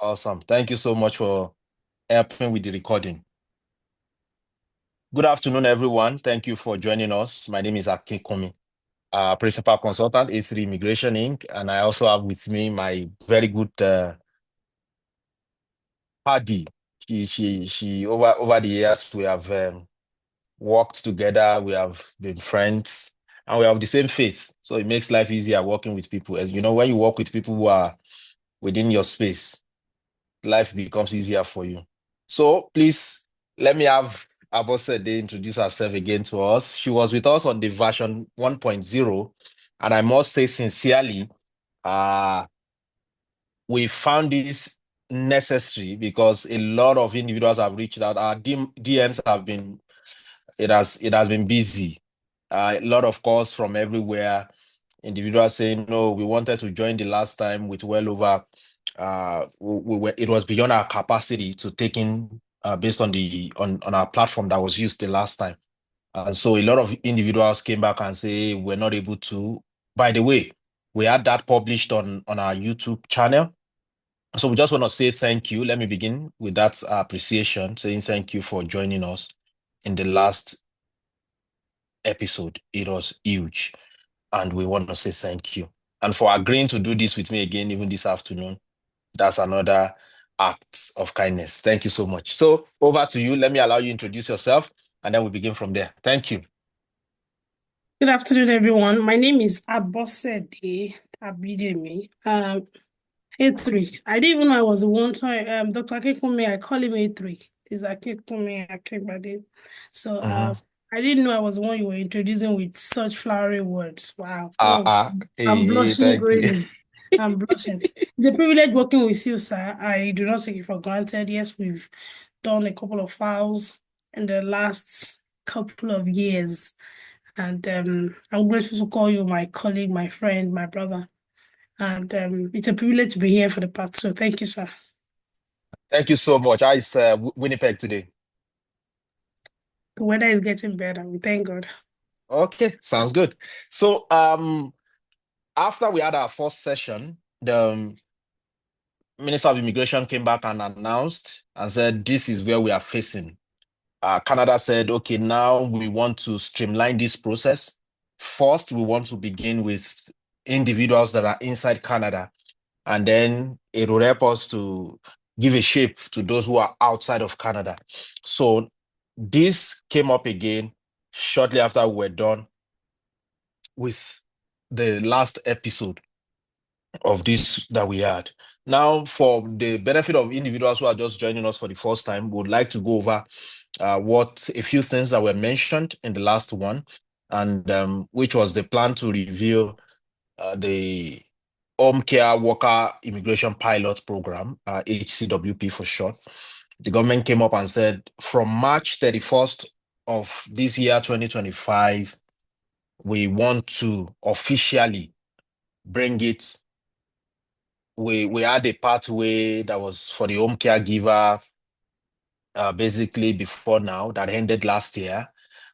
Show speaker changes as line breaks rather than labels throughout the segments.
Awesome. Thank you so much for helping with the recording. Good afternoon, everyone. Thank you for joining us. My name is Akinkunmi, Principal Consultant, A3 Immigration Inc. And I also have with me my very good Paddy. She over the years we have worked together, we have been friends, and we have the same faith. So it makes life easier working with people. As you know, when you work with people who are within your space, life becomes easier for you. So please let me have Abosede introduce herself again to us. She was with us on the version 1.0, and I must say sincerely, uh, we found this necessary because a lot of individuals have reached out. Our DMs have been it has been busy. A lot of calls from everywhere. Individuals saying, no, we wanted to join the last time with well over it was beyond our capacity to take in based on the on our platform that was used the last time. And so a lot of individuals came back and say we're not able to. By the way, we had that published on our YouTube channel. So we just want to say thank you. Let me begin with that appreciation, saying thank you for joining us in the last episode. It was huge. And we want to say thank you. And for agreeing to do this with me again, even this afternoon, that's another act of kindness. Thank you so much. So over to you. Let me allow you introduce yourself, and then we begin from there. Thank you.
Good afternoon, everyone. My name is Abosede Abidemi. A3. I didn't even know I was the one. Sorry, Dr. Akinkunmi, I call him A3. Is Akinkunmi Akingbade. So
Mhm.
I didn't know I was the one you were introducing with such flowery words. Wow. Oh, I'm blushing
Thank you.
greatly. I'm blushing. It's a privilege working with you, sir. I do not take it for granted. Yes, we've done a couple of files in the last couple of years. And I'm grateful to call you my colleague, my friend, my brother. And it's a privilege to be here for the part. So thank you, sir.
Thank you so much. I is Winnipeg today.
The weather is getting better. We thank God.
Okay, sounds good. So after we had our first session, the Minister of Immigration came back and announced and said, this is where we are facing. Canada said, okay, now we want to streamline this process. First, we want to begin with individuals that are inside Canada, and then it will help us to give a shape to those who are outside of Canada. So this came up again shortly after we were done with the last episode of this that we had. Now, for the benefit of individuals who are just joining us for the first time, we would like to go over what a few things that were mentioned in the last one, and which was the plan to review the Home Care Worker Immigration Pilot Program, HCWP for short. The government came up and said from March 31st of this year, 2025, we want to officially bring it. We had a pathway that was for the home caregiver basically before now that ended last year.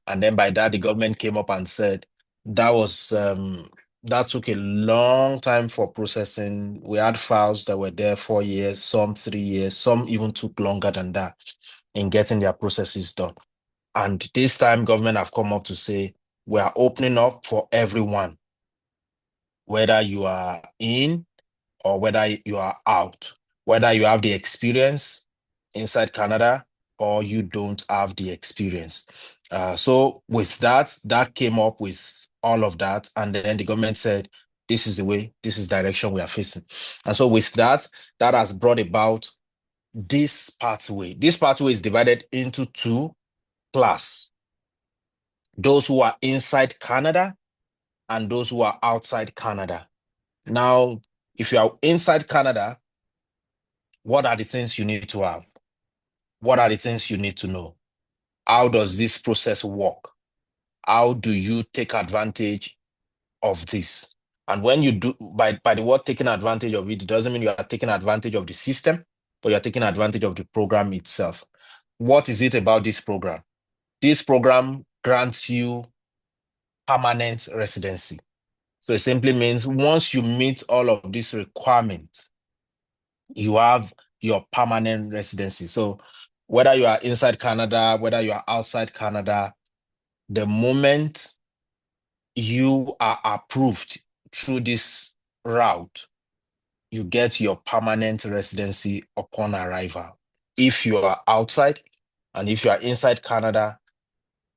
And then by that, the government came up and said that was that took a long time for processing. We had files that were there 4 years, some 3 years, some even took longer than that in getting their processes done. And this time, government have come up to say we are opening up for everyone, whether you are in or whether you are out, whether you have the experience inside Canada or you don't have the experience. So with that, that came up with all of that. And then the government said, this is the way, this is the direction we are facing. And so with that, that has brought about this pathway. This pathway is divided into two classes: those who are inside Canada and those who are outside Canada. Now, if you are inside Canada, what are the things you need to have? What are the things you need to know? How does this process work? How do you take advantage of this? And when you do, by the word taking advantage of it, it doesn't mean you are taking advantage of the system, but you're taking advantage of the program itself. What is it about this program? This program grants you permanent residency. So it simply means once you meet all of these requirements, you have your permanent residency. So whether you are inside Canada, whether you are outside Canada, the moment you are approved through this route, you get your permanent residency upon arrival. If you are outside and if you are inside Canada,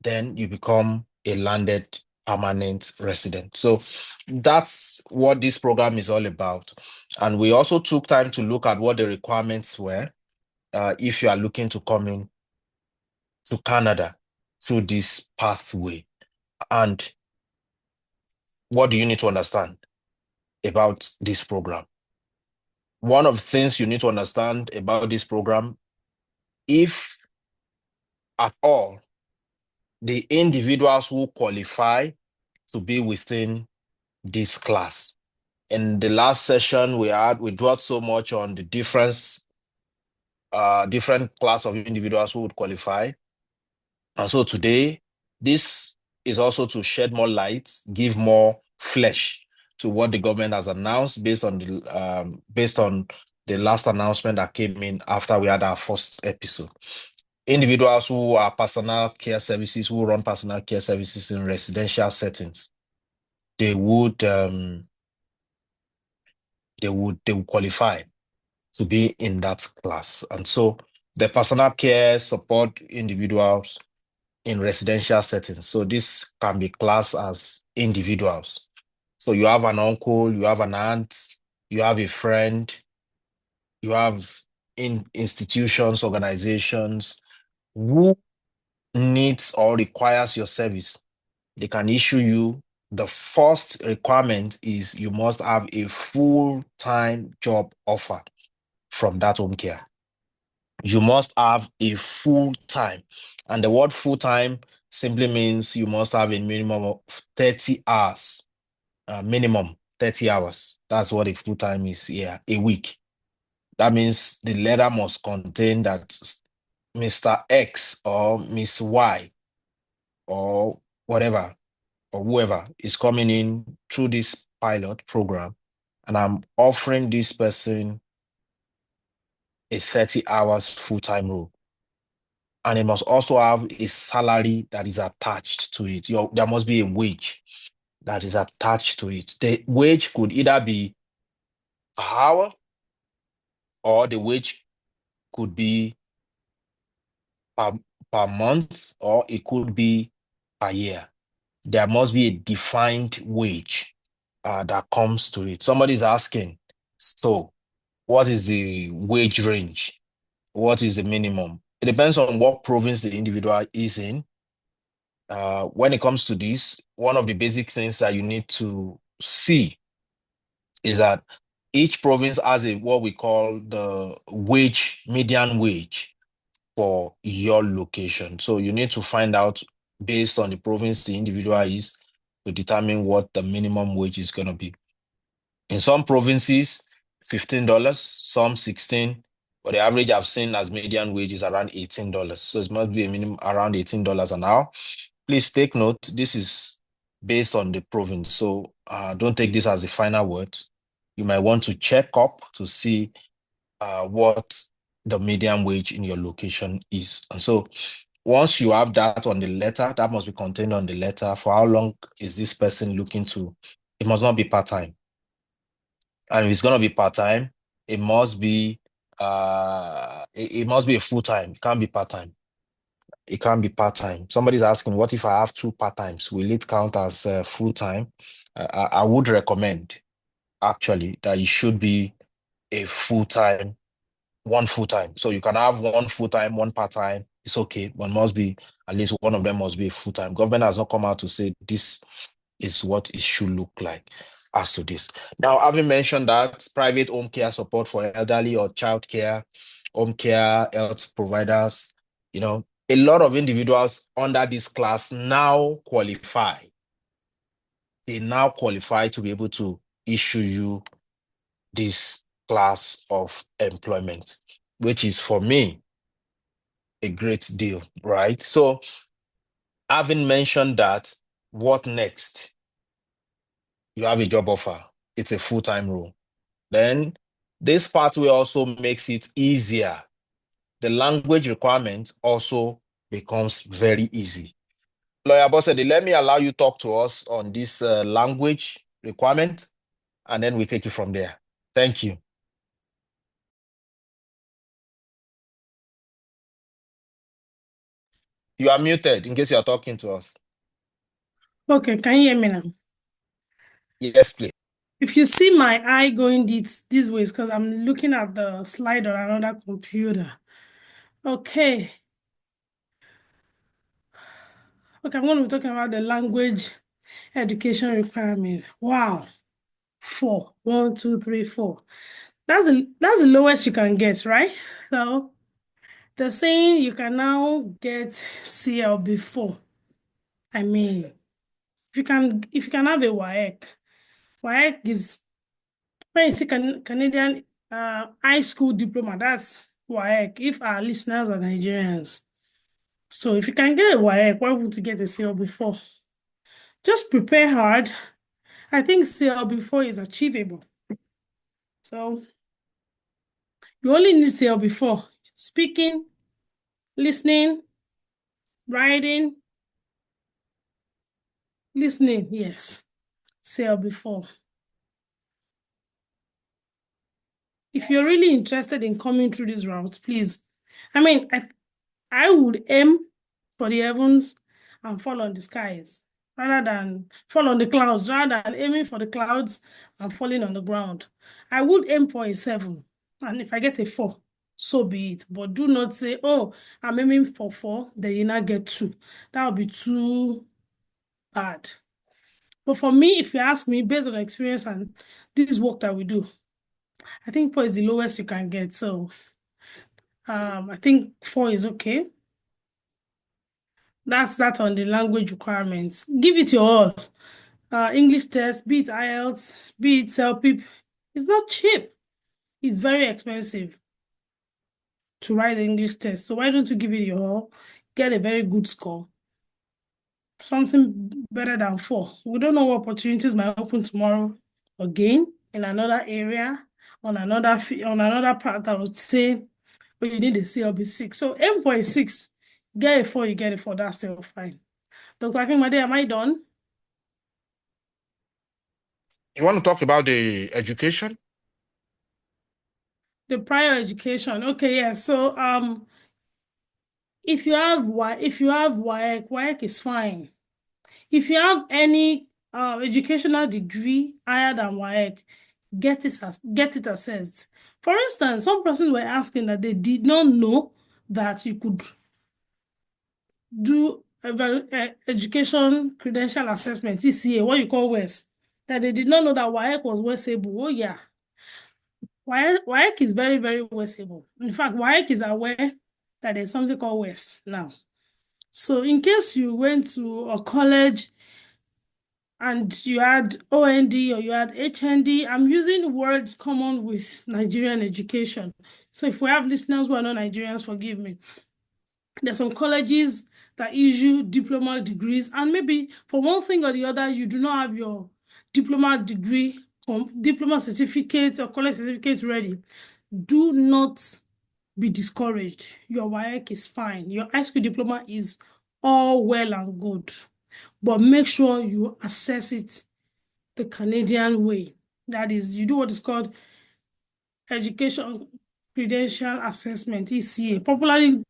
then you become a landed permanent resident. So that's what this program is all about. And we also took time to look at what the requirements were if you are looking to come in to Canada through this pathway. And what do you need to understand about this program? One of the things you need to understand about this program, if at all, the individuals who qualify to be within this class. In the last session we dwelt so much on the different class of individuals who would qualify. And so today, this is also to shed more light, give more flesh to what the government has announced based on the last announcement that came in after we had our first episode. Individuals who are personal care services, who run personal care services in residential settings, they would qualify to be in that class. And so the personal care support individuals in residential settings. So this can be classed as individuals. So you have an uncle, you have an aunt, you have a friend, you have institutions, organizations who needs or requires your service. They can issue you. The first requirement is you must have a full-time job offer from that home care. You must have a full-time. And the word full-time simply means you must have a minimum of 30 hours. Minimum 30 hours. That's what a full-time is here, a week. That means the letter must contain that Mr. X or Miss Y or whatever or whoever is coming in through this pilot program, and I'm offering this person a 30 hours full-time role. And it must also have a salary that is attached to it. There must be a wage that is attached to it. The wage could either be per hour or the wage could be per month or it could be per year. There must be a defined wage that comes to it. Somebody's asking, so what is the wage range? What is the minimum? It depends on what province the individual is in. When it comes to this, one of the basic things that you need to see is that each province has what we call the median wage for your location. So you need to find out based on the province the individual is to determine what the minimum wage is going to be. In some provinces, $15, some 16, but the average I've seen as median wage is around $18. So it must be a minimum around $18 an hour. Please take note, this is based on the province. So don't take this as the final word. You might want to check up to see what the median wage in your location is. And so once you have that on the letter, that must be contained on the letter. For how long is this person looking to? It must not be part-time. And if it's going to be part-time, it must be it must be a full-time. It can't be part-time. It can't be part-time. Somebody's asking, what if I have two part-times? Will it count as full-time? I would recommend actually that it should be a full-time, one full-time. So you can have one full-time, one part-time. It's okay, but must be at least one of them must be full-time. Government has not come out to say this is what it should look like as to this. Now, having mentioned that, private home care support for elderly or child care, home care, health providers, a lot of individuals under this class now qualify. They now qualify to be able to issue you this class of employment, which is for me a great deal, right? So, having mentioned that, what next? You have a job offer. It's a full-time role. Then This pathway also makes it easier. The language requirement also becomes very easy. Lawyer Abosede, let me allow you talk to us on this language requirement, and then we take it from there. Thank you. You are muted in case you are talking to us.
Okay, can you hear me now?
Yes, please.
If you see my eye going these ways, because I'm looking at the slide on another computer. Okay. Okay, I'm going to be talking about the language education requirements. Wow. 4. 1, 2, 3, 4. That's the lowest you can get, right? So they're saying you can now get CLB4. I mean, if you can have a WAEC is when you see Canadian high school diploma, that's WAEC, if our listeners are Nigerians. So if you can get a WAEC, why wouldn't you get a CLB4? Just prepare hard. I think CLB4 is achievable. So you only need CLB4. Speaking, listening, writing, listening, yes. CLB4. If you're really interested in coming through these routes, please. I mean, I would aim for the heavens and fall on the skies rather than fall on the clouds, rather than aiming for the clouds and falling on the ground. I would aim for a 7, and if I get a 4, so be it. But do not say, oh, I'm aiming for 4, then you not get 2. That would be too bad. But for me, if you ask me, based on experience and this work that we do, I think 4 is the lowest you can get. So I think 4 is okay. That's that on the language requirements. Give it your all. English test, be it IELTS, be it CELPIP, it's not cheap. It's very expensive to write the English test. So why don't you give it your all? Get a very good score. Something better than 4. We don't know what opportunities might open tomorrow again in another area, on another part. I would say, oh, you need a CLB6. So aim for a 6. Get a 4, you get a 4. That's still fine. Dr. Akingbade, am I done?
You want to talk about the education?
The prior education. Okay, yeah. So if you have WAEC is fine. If you have any educational degree higher than WAEC, get it assessed. For instance, some persons were asking that they did not know that you could do education credential assessment, ECA, what you call WES, that they did not know that WAEC was WESable. Oh yeah. WAEC is very, very WESable. In fact, WAEC is aware that there's something called WES now. So in case you went to a college and you had OND or you had HND, I'm using words common with Nigerian education. So if we have listeners who are not Nigerians, forgive me. There's some colleges that issue diploma degrees, and maybe for one thing or the other, you do not have your diploma degree, diploma certificate or college certificate ready. Do not be discouraged. Your WAEC is fine. Your high school diploma is all well and good, but make sure you assess it the Canadian way. That is, you do what is called Education Credential Assessment, ECA, popularly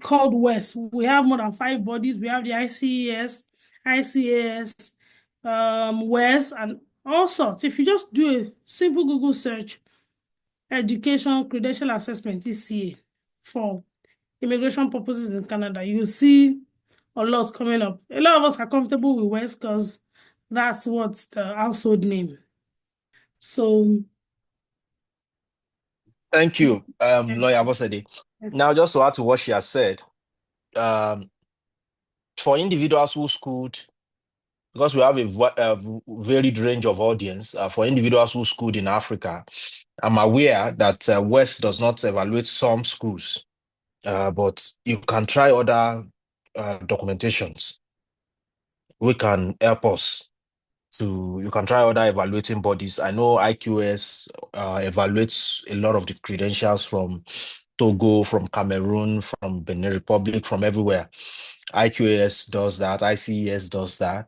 called WES. We have more than 5 bodies. We have the ICES, ICAS, WES, and all sorts. If you just do a simple Google search, Education Credential Assessment, ECA, for immigration purposes in Canada, you see a lot coming up. A lot of us are comfortable with WES because that's what's the household name. So,
Thank you, Lawyer Abosede. Now, just to add to what she has said, for individuals who schooled, because we have a varied range of audience, for individuals who schooled in Africa, I'm aware that West does not evaluate some schools, but you can try other documentations. We can help us You can try other evaluating bodies. I know IQS evaluates a lot of the credentials from Togo, from Cameroon, from Benin Republic, from everywhere. IQS does that, ICES does that.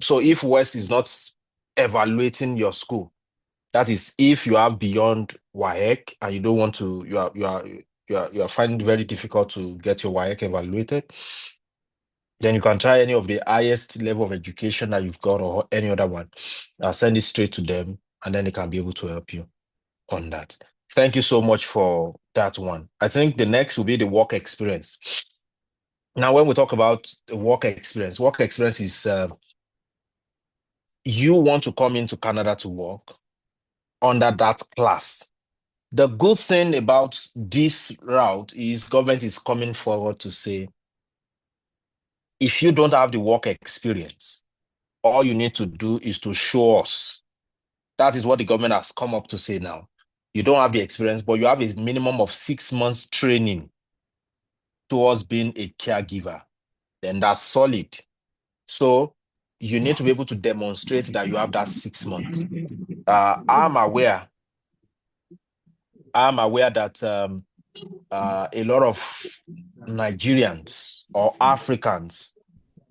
So if West is not evaluating your school, that is if you have beyond WAEC and you don't want to, you are finding it very difficult to get your WAEC evaluated, then you can try any of the highest level of education that you've got or any other one. Send it straight to them, and then they can be able to help you on that. Thank you so much for that one. I think the next will be the work experience. Now, when we talk about the work experience is you want to come into Canada to work under that class. The good thing about this route is government is coming forward to say, if you don't have the work experience, all you need to do is to show us. That is what the government has come up to say now. You don't have the experience, but you have a minimum of 6 months training towards being a caregiver. Then that's solid. So you need to be able to demonstrate that you have that 6 months. I'm aware that a lot of Nigerians or Africans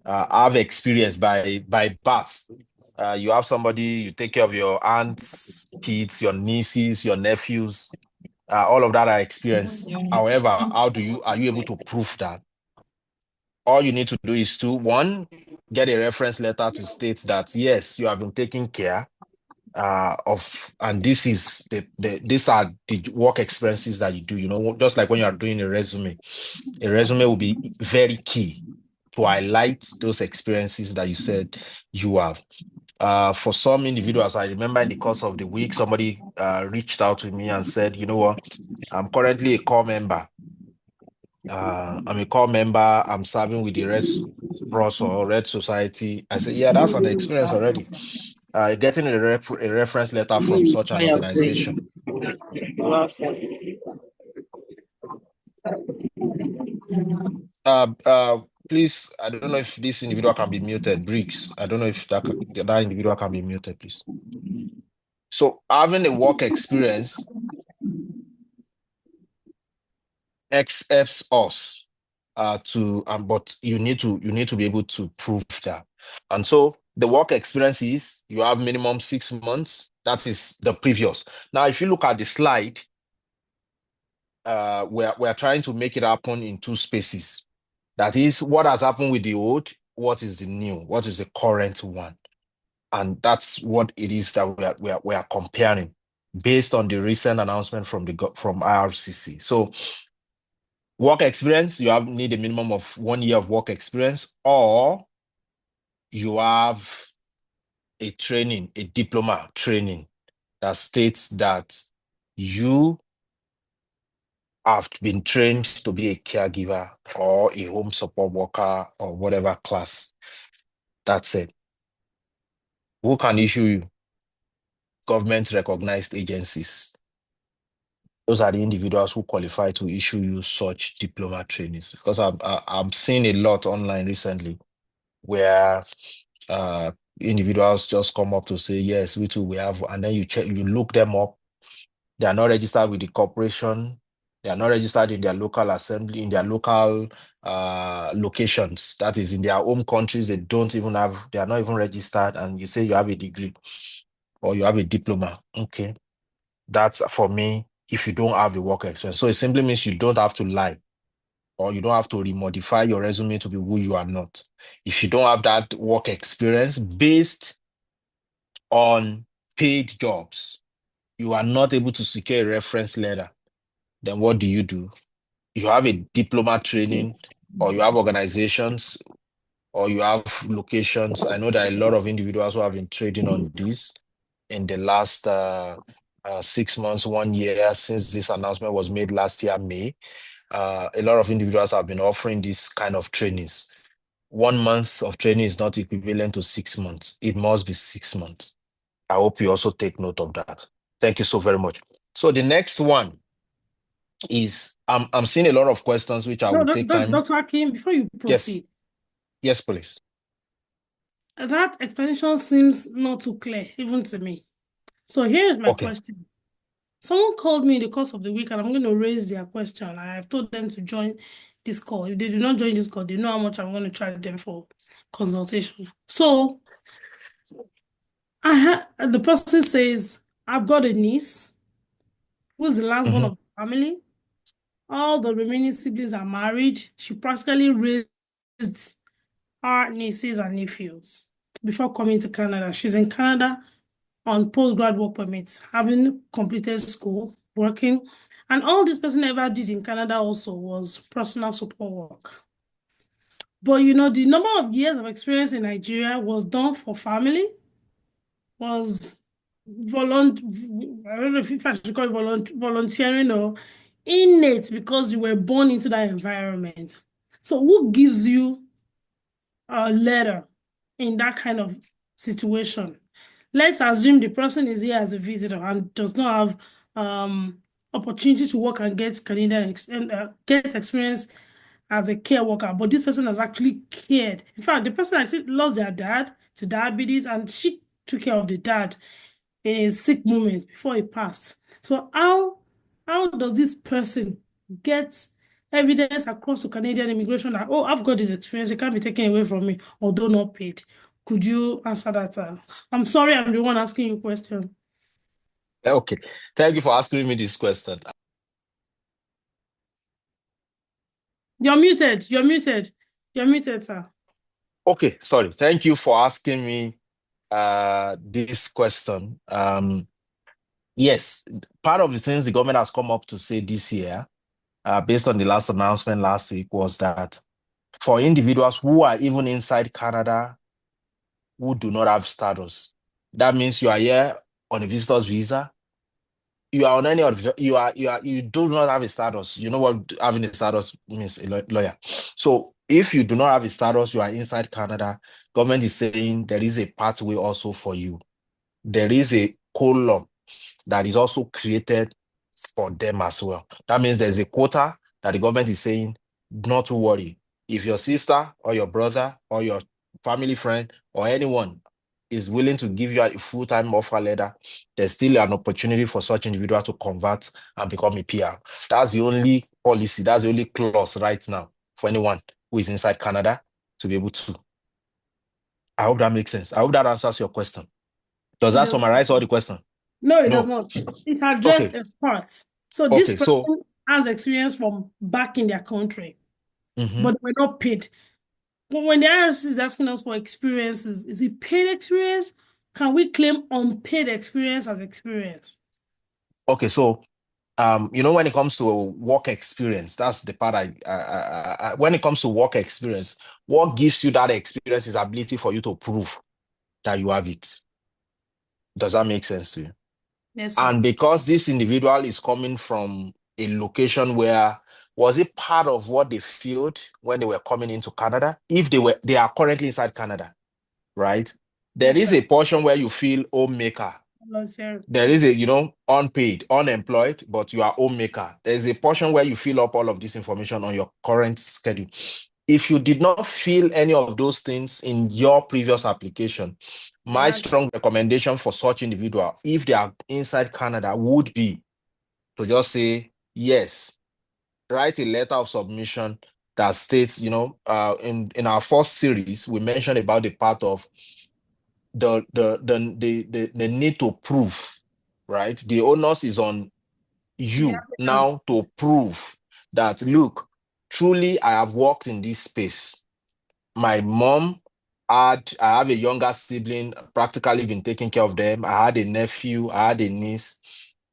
have experience by birth. You have somebody, you take care of your aunts, kids, your nieces, your nephews. All of that are experience. However, are you able to prove that? All you need to do is to, one, get a reference letter to state that yes, you have been taking care of, and these are the work experiences that you do. Just like when you are doing a resume will be very key to highlight those experiences that you said you have. For some individuals, I remember in the course of the week, somebody reached out to me and said, you know what, I'm currently a core member. I'm a core member. I'm serving with the Red Cross or Red Society. I said, yeah, that's an experience already. Getting a reference letter from such an
Fire
organization.
break.
Uh, uh, Please, I don't know if this individual can be muted. Briggs, I don't know if that individual can be muted, please. So having a work experience accepts us but you need to be able to prove that. And so the work experience is you have minimum 6 months. That is the previous. Now, if you look at the slide, we're trying to make it happen in two spaces. That is what has happened with the old, what is the new, what is the current one. And that's what it is that we are comparing based on the recent announcement from IRCC. So work experience, need a minimum of 1 year of work experience, or you have a diploma training that states that you have been trained to be a caregiver or a home support worker or whatever class. That's it. Who can issue you? Government recognized agencies. Those are the individuals who qualify to issue you such diploma trainings. Because I'm seeing a lot online recently where uh, individuals just come up to say, yes, we too, we have, and then you look them up. They are not registered with the corporation. They are not registered in their local assembly, in their local locations. That is in their home countries. They are not even registered. And you say you have a degree or you have a diploma. Okay. That's for me, if you don't have the work experience. So it simply means you don't have to lie or you don't have to remodify your resume to be who you are not. If you don't have that work experience based on paid jobs, you are not able to secure a reference letter, then what do? You have a diploma training, or you have organizations, or you have locations. I know there are a lot of individuals who have been trading on this in the last 6 months, 1 year since this announcement was made last year, May. A lot of individuals have been offering this kind of trainings. 1 month of training is not equivalent to 6 months. It must be 6 months. I hope you also take note of that. Thank you so very much. So the next one is I'm seeing a lot of questions which I
No,
will take time.
Dr. Akin, before you
Yes,
proceed,
yes, please.
That explanation seems not too clear, even to me. So here's my
Okay.
question. Someone called me in the course of the week and I'm going to raise their question. I have told them to join this call. If they do not join this call, they know how much I'm going to charge them for consultation. So the person says, I've got a niece who's the last one
Mm-hmm.
of the family. All the remaining siblings are married. She practically raised her nieces and nephews before coming to Canada. She's in Canada on postgrad work permits, having completed school, working. And all this person ever did in Canada also was personal support work. But the number of years of experience in Nigeria was done for family, was I don't know if I should call it volunteering or innate because you were born into that environment. So who gives you a letter in that kind of situation? Let's assume the person is here as a visitor and does not have opportunity to work and get get experience as a care worker, but this person has actually cared. In fact, the person actually lost their dad to diabetes, and she took care of the dad in his sick moment before he passed. So how does this person get evidence across to Canadian immigration that, oh, I've got this experience, it can't be taken away from me, although not paid? Could you answer that? I'm sorry, I'm the one asking you a question.
Okay. Thank you for asking me this question.
You're muted. You're muted. You're muted, sir.
Okay, sorry. Thank you for asking me this question. Yes, part of the things the government has come up to say this year, based on the last announcement last week, was that for individuals who are even inside Canada who do not have status, that means you are here on a visitor's visa. You are on any of you do not have a status. You know what having a status means, a lawyer. So if you do not have a status, you are inside Canada. Government is saying there is a pathway also for you. There is a column that is also created for them as well. That means there's a quota that the government is saying, not to worry. If your sister or your brother or your family friend or anyone is willing to give you a full-time offer letter, there's still an opportunity for such individual to convert and become a PR. That's the only policy, that's the only clause right now for anyone who is inside Canada to be able to. I hope that makes sense. I hope that answers your question. Does
It
that
does
summarize all
not.
the question?
No, it does
No.
not. It addressed
Okay.
a part. So this
Okay. So,
person has experience from back in their country,
mhm.
but we're not paid. But when the IRCC is asking us for experiences, is it paid experience? Can we claim unpaid experience as experience?
Okay. So, when it comes to work experience, that's the part when it comes to work experience, what gives you that experience is ability for you to prove that you have it. Does that make sense to you?
Yes, sir.
And because this individual is coming from a location where was it part of what they felt when they were coming into Canada? If they are currently inside Canada, right? There
Yes,
is
sir.
a portion where you feel homemaker.
Volunteer.
There is a, unpaid, unemployed, but you are homemaker. There's a portion where you fill up all of this information on your current schedule. If you did not fill any of those things in your previous application, my
That
strong recommendation for such individual, if they are inside Canada, would be to just say yes, write a letter of submission that states, in our first series, we mentioned about the part of the need to prove, right? The onus is on
the
you
applicant.
now to prove that, look, truly I have worked in this space. My mom I have a younger sibling, practically been taking care of them. I had a nephew, I had a niece.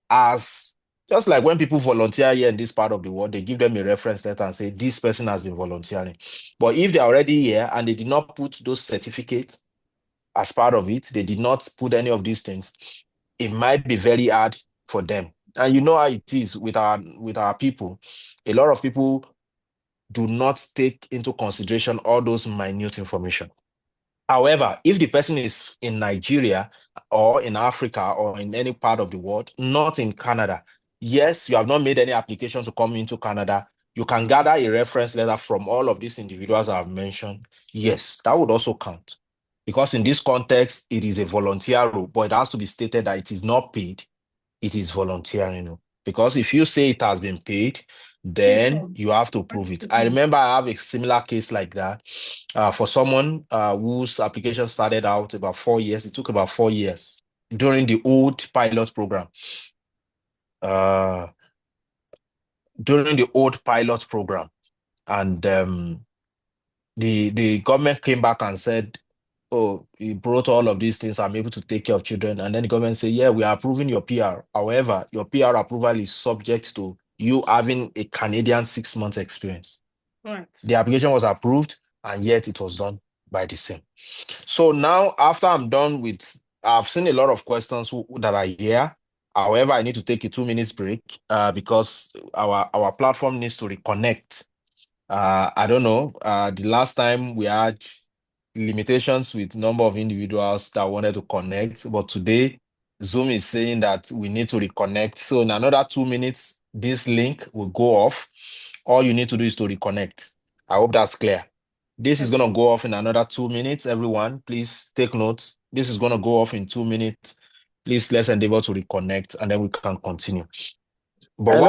As just like when people volunteer here in this part of the world, they give them a reference letter and say, this person has been volunteering. But if they're already here and they did not put those certificates as part of it, they did not put any of these things, it might be very hard for them. And you know how it is with our people. A lot of people do not take into consideration all those minute information. However, if the person is in Nigeria or in Africa or in any part of the world, not in Canada, yes, you have not made any application to come into Canada, you can gather a reference letter from all of these individuals I have mentioned. Yes, that would also count. Because in this context, it is a volunteer role, but it has to be stated that it is not paid, it is volunteering. Because if you say it has been paid,
Based
then
on
you have to prove it. I
activity.
remember I have a similar case like that for someone whose application started out about 4 years. It took about 4 years during the old pilot program. Uh, during the old pilot program, and the government came back and said, "Oh, you brought all of these things. I'm able to take care of children." And then the government said, "Yeah, we are approving your PR. However, your PR approval is subject to you having a Canadian 6 months experience."
Right.
The application was approved, and yet it was done by the same. So now, after I'm done with, I've seen a lot of questions that are here. However, I need to take a 2 minutes break because our platform needs to reconnect. I don't know. The last time we had limitations with number of individuals that wanted to connect, but today Zoom is saying that we need to reconnect. So in another 2 minutes, this link will go off. All you need to do is to reconnect. I hope that's clear. This is
Yes.
going to go off in another 2 minutes. Everyone, please take notes. This is going to go off in 2 minutes. Please let's endeavor to reconnect and then we can continue. But
Hello.